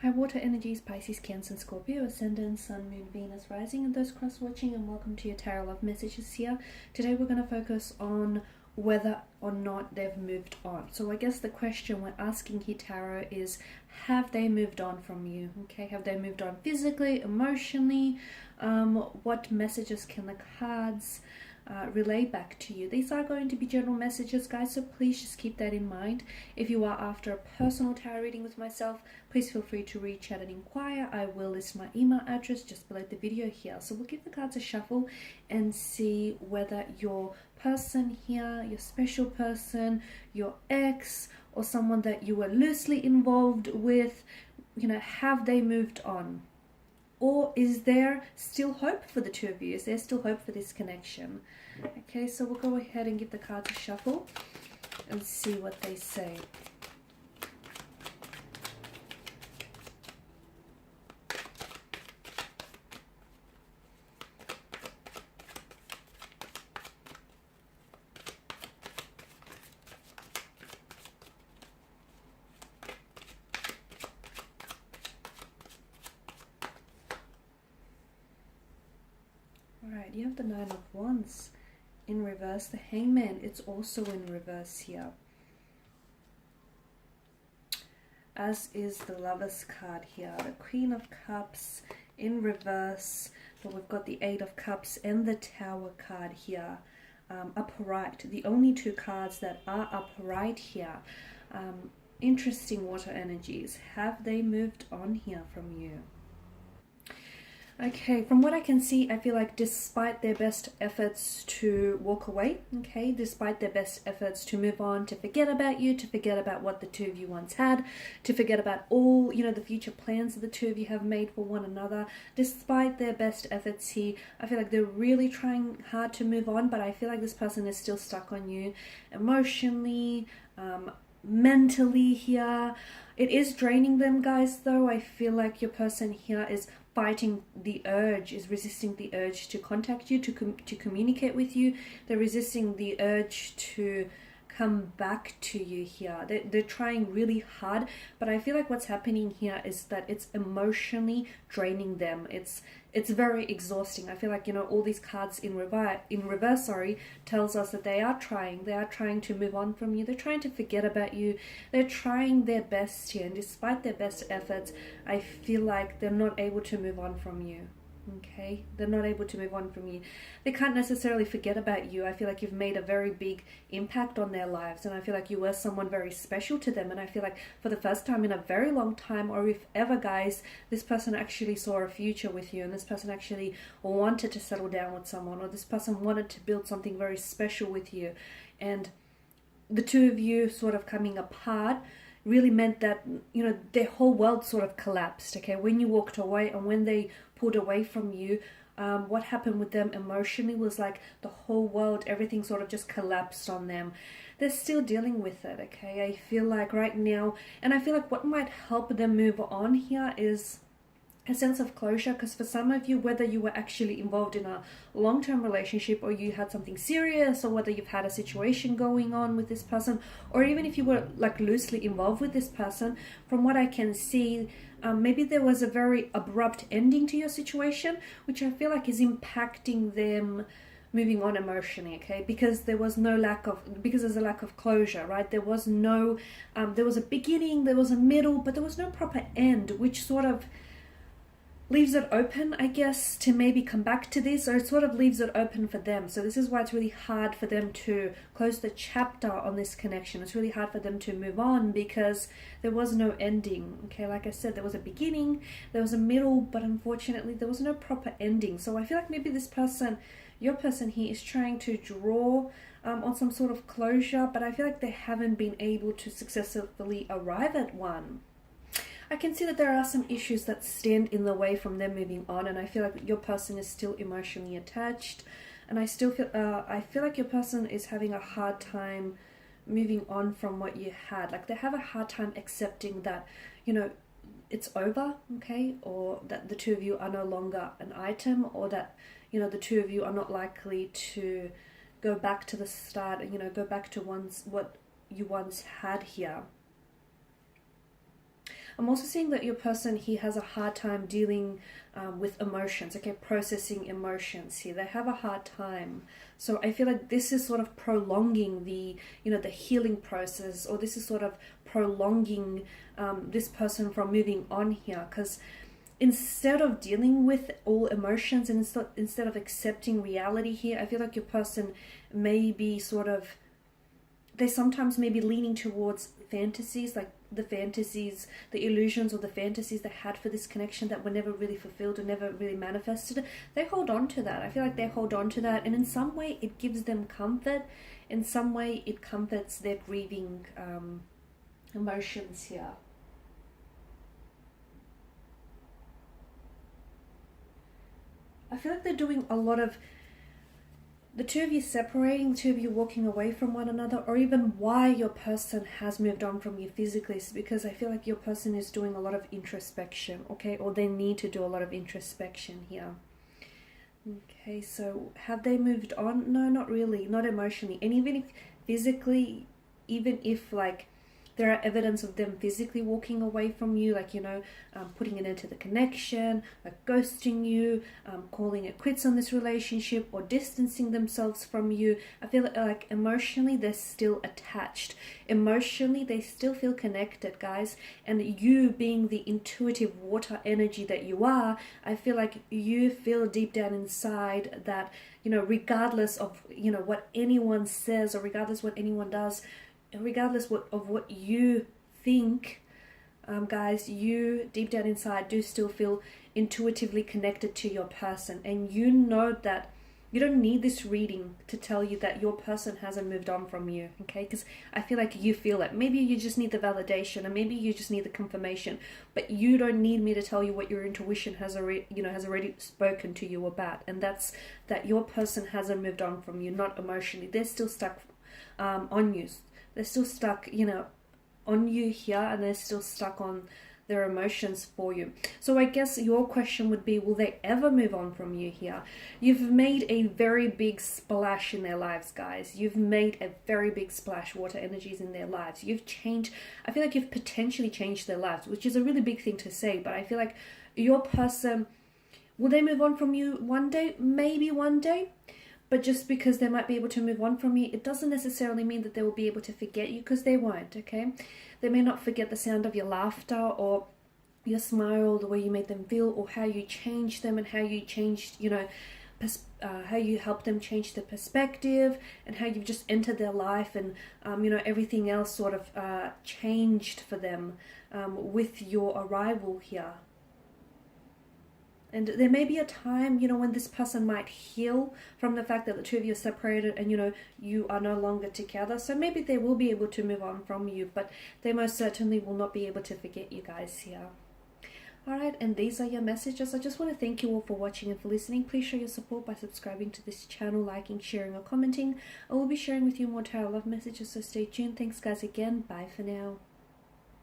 Hi, water energies, Pisces, Cancer, and Scorpio, Ascendant, Sun, Moon, Venus, Rising, and those cross-watching, and welcome to your Tarot Love Messages here. Today we're going to focus on whether or not they've moved on. So I guess the question we're asking here, Tarot, is have they moved on from you? Okay, have they moved on physically, emotionally? What messages can the cards relay back to you? These are going to be general messages, guys, so please just keep that in mind. If you are after a personal tarot reading with myself, please feel free to reach out and inquire. I will list my email address just below the video here. So we'll give the cards a shuffle and see whether your person here, your special person, your ex, or someone that you were loosely involved with, have they moved on? Or is there still hope for the two of you? Is there still hope for this connection? Okay, so we'll go ahead and give the cards a shuffle and see what they say. Alright, you have the Nine of Wands in reverse. The Hangman, it's also in reverse here. As is the Lover's card here. The Queen of Cups in reverse. But we've got the Eight of Cups and the Tower card here. Upright. The only two cards that are upright here. Interesting water energies. Have they moved on here from you? Okay, from what I can see, I feel like despite their best efforts to walk away, okay, despite their best efforts to move on, to forget about you, to forget about what the two of you once had, to forget about all, the future plans that the two of you have made for one another, despite their best efforts here, I feel like they're really trying hard to move on, but I feel like this person is still stuck on you emotionally, mentally here. It is draining them, guys, though. I feel like your person here is fighting the urge, is resisting the urge to contact you, to communicate with you. They're resisting the urge to come back to you here. They're trying really hard, but I feel like what's happening here is that it's emotionally draining them. It's very exhausting. I feel like, all these cards in reverse, tells us that they are trying to move on from you. They're trying to forget about you. They're trying their best here, and despite their best efforts, I feel like they're not able to move on from you. Okay, they're not able to move on from you. They can't necessarily forget about you. I feel like you've made a very big impact on their lives, and I feel like you were someone very special to them. And I feel like for the first time in a very long time, or if ever, guys, this person actually saw a future with you, and this person actually wanted to settle down with someone, or this person wanted to build something very special with you. And the two of you sort of coming apart really meant that, their whole world sort of collapsed, okay? When you walked away and when they pulled away from you, what happened with them emotionally was like the whole world, everything sort of just collapsed on them. They're still dealing with it, okay? I feel like right now, and I feel like what might help them move on here is a sense of closure, because for some of you, whether you were actually involved in a long-term relationship, or you had something serious, or whether you've had a situation going on with this person, or even if you were like loosely involved with this person, from what I can see, maybe there was a very abrupt ending to your situation, which I feel like is impacting them moving on emotionally, okay? Because there's a lack of closure, right? There was a beginning, there was a middle, but there was no proper end, which sort of leaves it open, I guess, to maybe come back to this, or it sort of leaves it open for them. So this is why it's really hard for them to close the chapter on this connection. It's really hard for them to move on because there was no ending, okay? Like I said, there was a beginning, there was a middle, but unfortunately there was no proper ending. So I feel like maybe this person, your person here, is trying to draw on some sort of closure, but I feel like they haven't been able to successfully arrive at one. I can see that there are some issues that stand in the way from them moving on, and I feel like your person is still emotionally attached, and I feel like your person is having a hard time moving on from what you had. Like they have a hard time accepting that, it's over, okay, or that the two of you are no longer an item, or that, the two of you are not likely to go back to the start, go back to what you once had here. I'm also seeing that your person, he has a hard time dealing with emotions, okay, processing emotions here. They have a hard time. So I feel like this is sort of prolonging the, you know, the healing process, or this is sort of prolonging this person from moving on here, because instead of dealing with all emotions and instead of accepting reality here, I feel like your person may be sort of, they sometimes may be leaning towards fantasies, like the fantasies, the illusions or the fantasies they had for this connection that were never really fulfilled or never really manifested. They hold on to that. I feel like they hold on to that, and in some way it gives them comfort. In some way it comforts their grieving emotions here. I feel like they're doing a lot of, the two of you separating, the two of you walking away from one another, or even why your person has moved on from you physically, is because I feel like your person is doing a lot of introspection, okay, or they need to do a lot of introspection here. Okay, so have they moved on? No, not really, not emotionally. And even if physically, even if like there are evidence of them physically walking away from you, like, you know, putting an end to the connection, like ghosting you, calling it quits on this relationship, or distancing themselves from you. I feel like emotionally they're still attached. Emotionally they still feel connected, guys. And you, being the intuitive water energy that you are, I feel like you feel deep down inside that, you know, regardless of, you know, what anyone says, or regardless what anyone does, regardless of what you think, guys, you deep down inside do still feel intuitively connected to your person. And you know that you don't need this reading to tell you that your person hasn't moved on from you, okay? Because I feel like you feel it. Maybe you just need the validation, and maybe you just need the confirmation, but you don't need me to tell you what your intuition has already spoken to you about. And that's that your person hasn't moved on from you, not emotionally. They're still stuck on you. They're still stuck, you know, on you here, and they're still stuck on their emotions for you. So I guess your question would be, will they ever move on from you here? You've made a very big splash in their lives, guys. You've made a very big splash, water energies, in their lives. You've changed, I feel like you've potentially changed their lives, which is a really big thing to say, but I feel like your person, will they move on from you one day? Maybe one day. But just because they might be able to move on from you, it doesn't necessarily mean that they will be able to forget you, because they won't, okay? They may not forget the sound of your laughter, or your smile, the way you made them feel, or how you changed them, and how you changed, you know, how you helped them change their perspective, and how you've just entered their life, and, you know, everything else sort of changed for them with your arrival here. And there may be a time, you know, when this person might heal from the fact that the two of you are separated, and, you know, you are no longer together. So maybe they will be able to move on from you, but they most certainly will not be able to forget you guys here. Alright, and these are your messages. I just want to thank you all for watching and for listening. Please show your support by subscribing to this channel, liking, sharing, or commenting. I will be sharing with you more tarot love messages, so stay tuned. Thanks, guys, again. Bye for now.